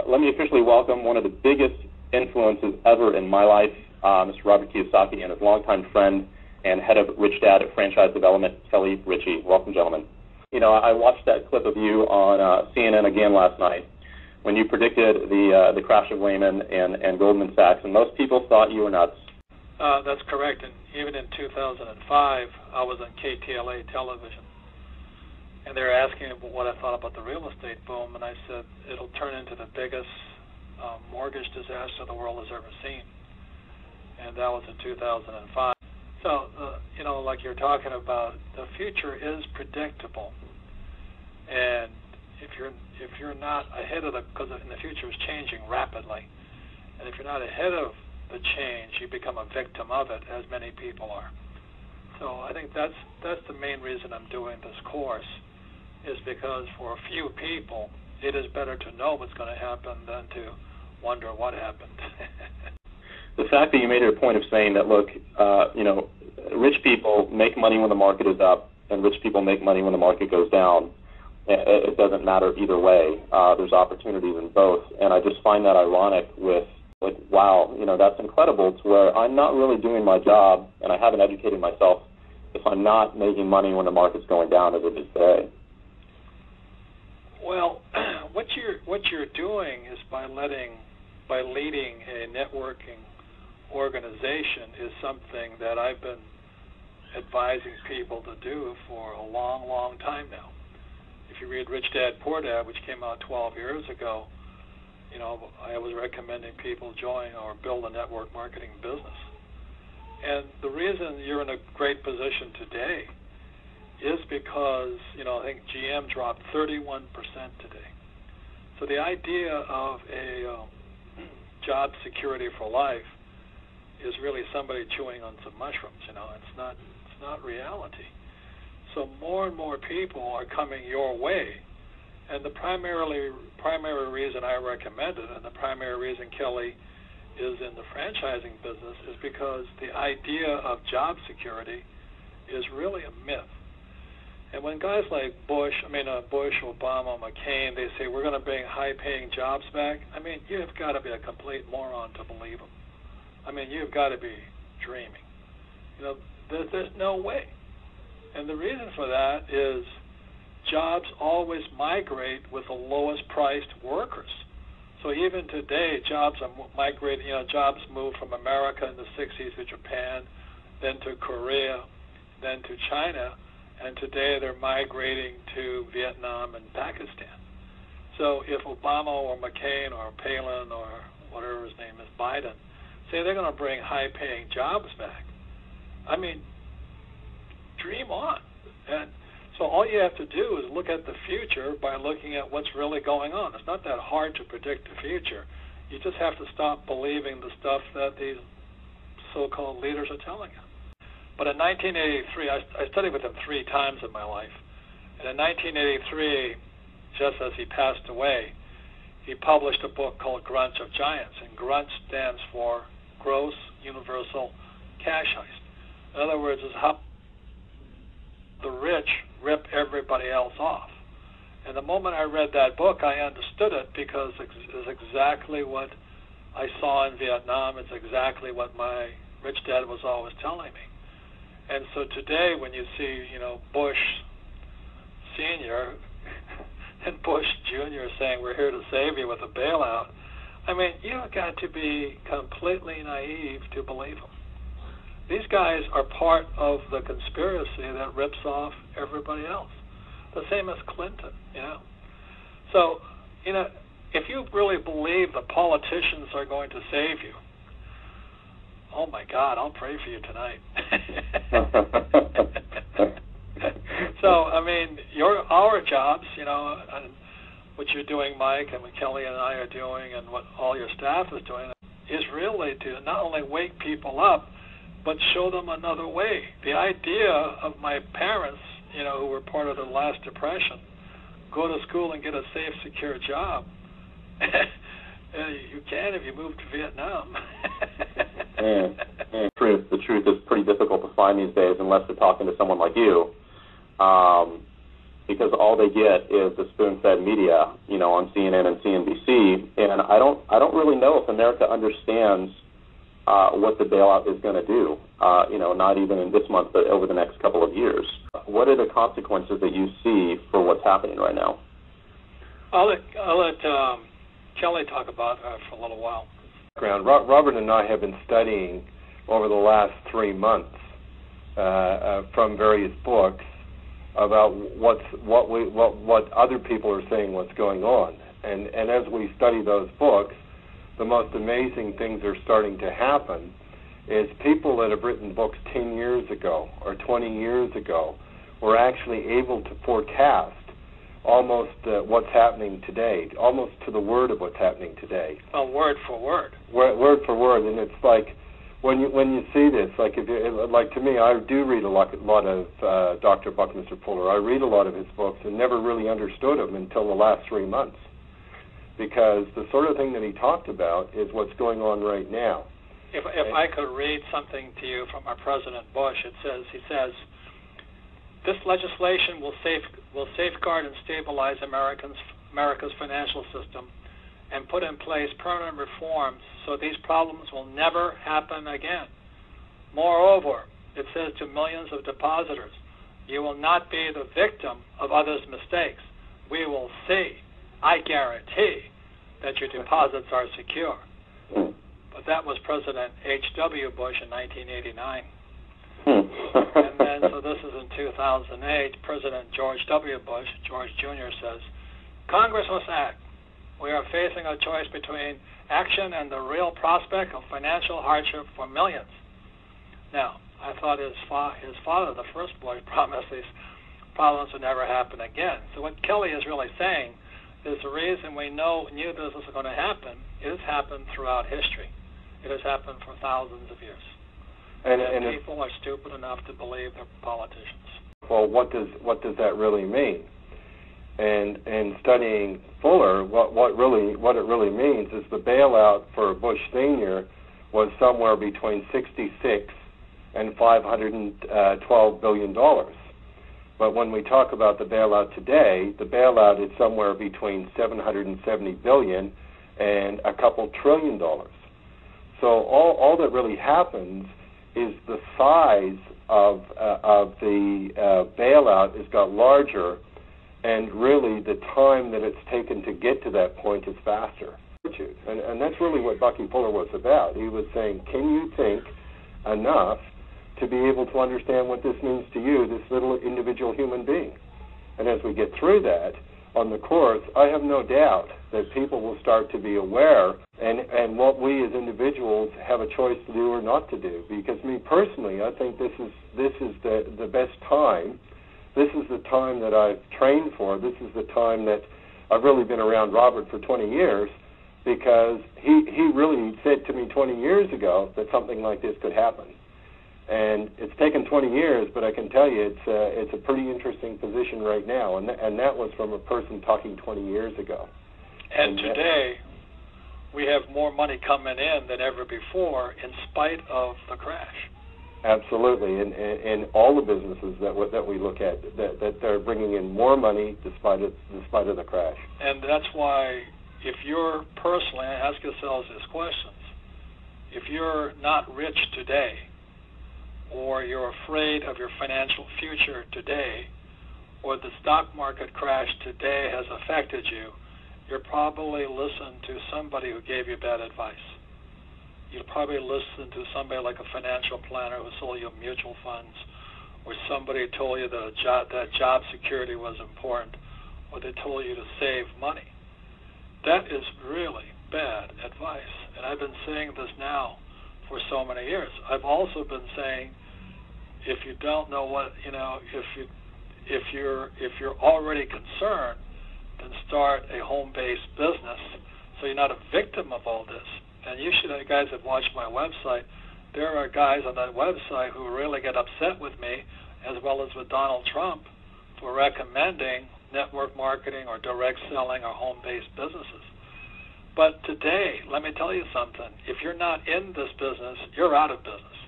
Let me officially welcome one of the biggest influences ever in my life, Mr. Robert Kiyosaki, and his longtime friend and head of Rich Dad at Franchise Development, Kelly Ritchie. Welcome, gentlemen. You know, I watched that clip of you on CNN again last night when you predicted the crash of Lehman and Goldman Sachs, and most people thought you were nuts. That's correct, and even in 2005, I was on KTLA television, and they were asking what I thought about the real estate boom, and I said it'll turn into the biggest mortgage disaster the world has ever seen, and that was in 2005. So, you know, like you're talking about, the future is predictable, and if you're not ahead of because the future is changing rapidly, and if you're not ahead of the change, you become a victim of it, as many people are. So I think that's the main reason I'm doing this course, is because for a few people, it is better to know what's going to happen than to wonder what happened. The fact that you made it a point of saying that, look, you know, rich people make money when the market is up, and rich people make money when the market goes down. It doesn't matter either way. There's opportunities in both, and I just find that ironic with, like, wow, you know, that's incredible, to where I'm not really doing my job, and I haven't educated myself if I'm not making money when the market's going down as it is today. Well, what you're doing is by leading a networking organization is something that I've been advising people to do for a long, long time now. If you read Rich Dad, Poor Dad, which came out 12 years ago, you know, I was recommending people join or build a network marketing business. And the reason you're in a great position today is because, you know, I think GM dropped 31% today. So the idea of a job security for life is really somebody chewing on some mushrooms. You know, it's not reality. So more and more people are coming your way, and the primary reason I recommend it, and the primary reason Kelly is in the franchising business, is because the idea of job security is really a myth. And when guys like Bush, Obama, McCain, they say we're going to bring high-paying jobs back, I mean, you've got to be a complete moron to believe them. I mean, you've got to be dreaming. You know, there's no way. And the reason for that is jobs always migrate with the lowest priced workers. So even today, jobs are migrating. You know, jobs moved from America in the 60s to Japan, then to Korea, then to China, and today they're migrating to Vietnam and Pakistan. So if Obama or McCain or Palin or whatever his name is, Biden, say they're going to bring high-paying jobs back, I mean, dream on. And so all you have to do is look at the future by looking at what's really going on. It's not that hard to predict the future. You just have to stop believing the stuff that these so-called leaders are telling you. But in 1983, I studied with him 3 times in my life. And in 1983, just as he passed away, he published a book called Grunch of Giants. And Grunch stands for Gross Universal Cash Heist. In other words, it's how the rich rip everybody else off. And the moment I read that book, I understood it, because it's exactly what I saw in Vietnam. It's exactly what my rich dad was always telling me. And so today, when you see, you know, Bush Sr. and Bush Jr. saying we're here to save you with a bailout, I mean, you've got to be completely naive to believe them. These guys are part of the conspiracy that rips off everybody else. The same as Clinton, you know. So, you know, if you really believe the politicians are going to save you, oh my God, I'll pray for you tonight. So, I mean, our jobs, you know, and what you're doing, Mike, and what Kelly and I are doing, and what all your staff is doing, is really to not only wake people up, but show them another way. The idea of my parents, you know, who were part of the last Depression, go to school and get a safe, secure job. You can if you move to Vietnam. The truth is pretty difficult to find these days unless they're talking to someone like you. because all they get is the spoon-fed media, on CNN and CNBC, and I don't really know if America understands what the bailout is going to do, not even in this month, but over the next couple of years. What are the consequences that you see for what's happening right now? I'll let Kelly talk about that for a little while. Robert and I have been studying over the last 3 months from various books about what other people are saying what's going on. And as we study those books, the most amazing things are starting to happen is people that have written books 10 years ago or 20 years ago were actually able to forecast almost what's happening today, almost to the word of what's happening today. Well, word for word. Word for word, and it's like when you see this, like to me, I do read a lot of Dr. Buckminster Fuller. I read a lot of his books and never really understood them until the last 3 months, because the sort of thing that he talked about is what's going on right now. If I could read something to you from our President Bush, he says, this legislation will safeguard and stabilize America's financial system and put in place permanent reforms so these problems will never happen again. Moreover, it says to millions of depositors, you will not be the victim of others' mistakes. We will see, I guarantee, that your deposits are secure. But that was President H.W. Bush in 1989. And then, so this is in 2008, President George W. Bush, George Jr., says, Congress must act. We are facing a choice between action and the real prospect of financial hardship for millions. Now, I thought his father, the first Bush, promised these problems would never happen again. So what Kelly is really saying is the reason we knew this was going to happen, it has happened throughout history. It has happened for thousands of years. And people are stupid enough to believe they're politicians. Well, what does that really mean? And studying Fuller, what it really means is the bailout for Bush Sr. was somewhere between $66 and $512 billion. But when we talk about the bailout today, the bailout is somewhere between $770 billion and a couple $1 trillion. So all that really happens is the size of the bailout has got larger, and really the time that it's taken to get to that point is faster. And that's really what Bucky Fuller was about. He was saying, can you think enough to be able to understand what this means to you, this little individual human being? And as we get through that on the course, I have no doubt that people will start to be aware and what we as individuals have a choice to do or not to do. Because me personally, I think this is the best time. This is the time that I've trained for. This is the time that I've really been around Robert for 20 years, because he really said to me 20 years ago that something like this could happen. And it's taken 20 years, but I can tell you it's a pretty interesting position right now, and that was from a person talking 20 years ago. And today, we have more money coming in than ever before, in spite of the crash. Absolutely, and all the businesses that we look at, that they're bringing in more money despite of the crash. And that's why, if you're personally, ask yourselves these questions. If you're not rich today, or you're afraid of your financial future today, or the stock market crash today has affected you, you'll probably listen to somebody who gave you bad advice. You'll probably listen to somebody like a financial planner who sold you mutual funds, or somebody told you that job security was important, or they told you to save money. That is really bad advice, and I've been saying this now for so many years. I've also been saying, if you don't know what, if you're already concerned, then start a home-based business so you're not a victim of all this. And you should, guys have watched my website, there are guys on that website who really get upset with me, as well as with Donald Trump, for recommending network marketing or direct selling or home-based businesses. But today, let me tell you something. If you're not in this business, you're out of business.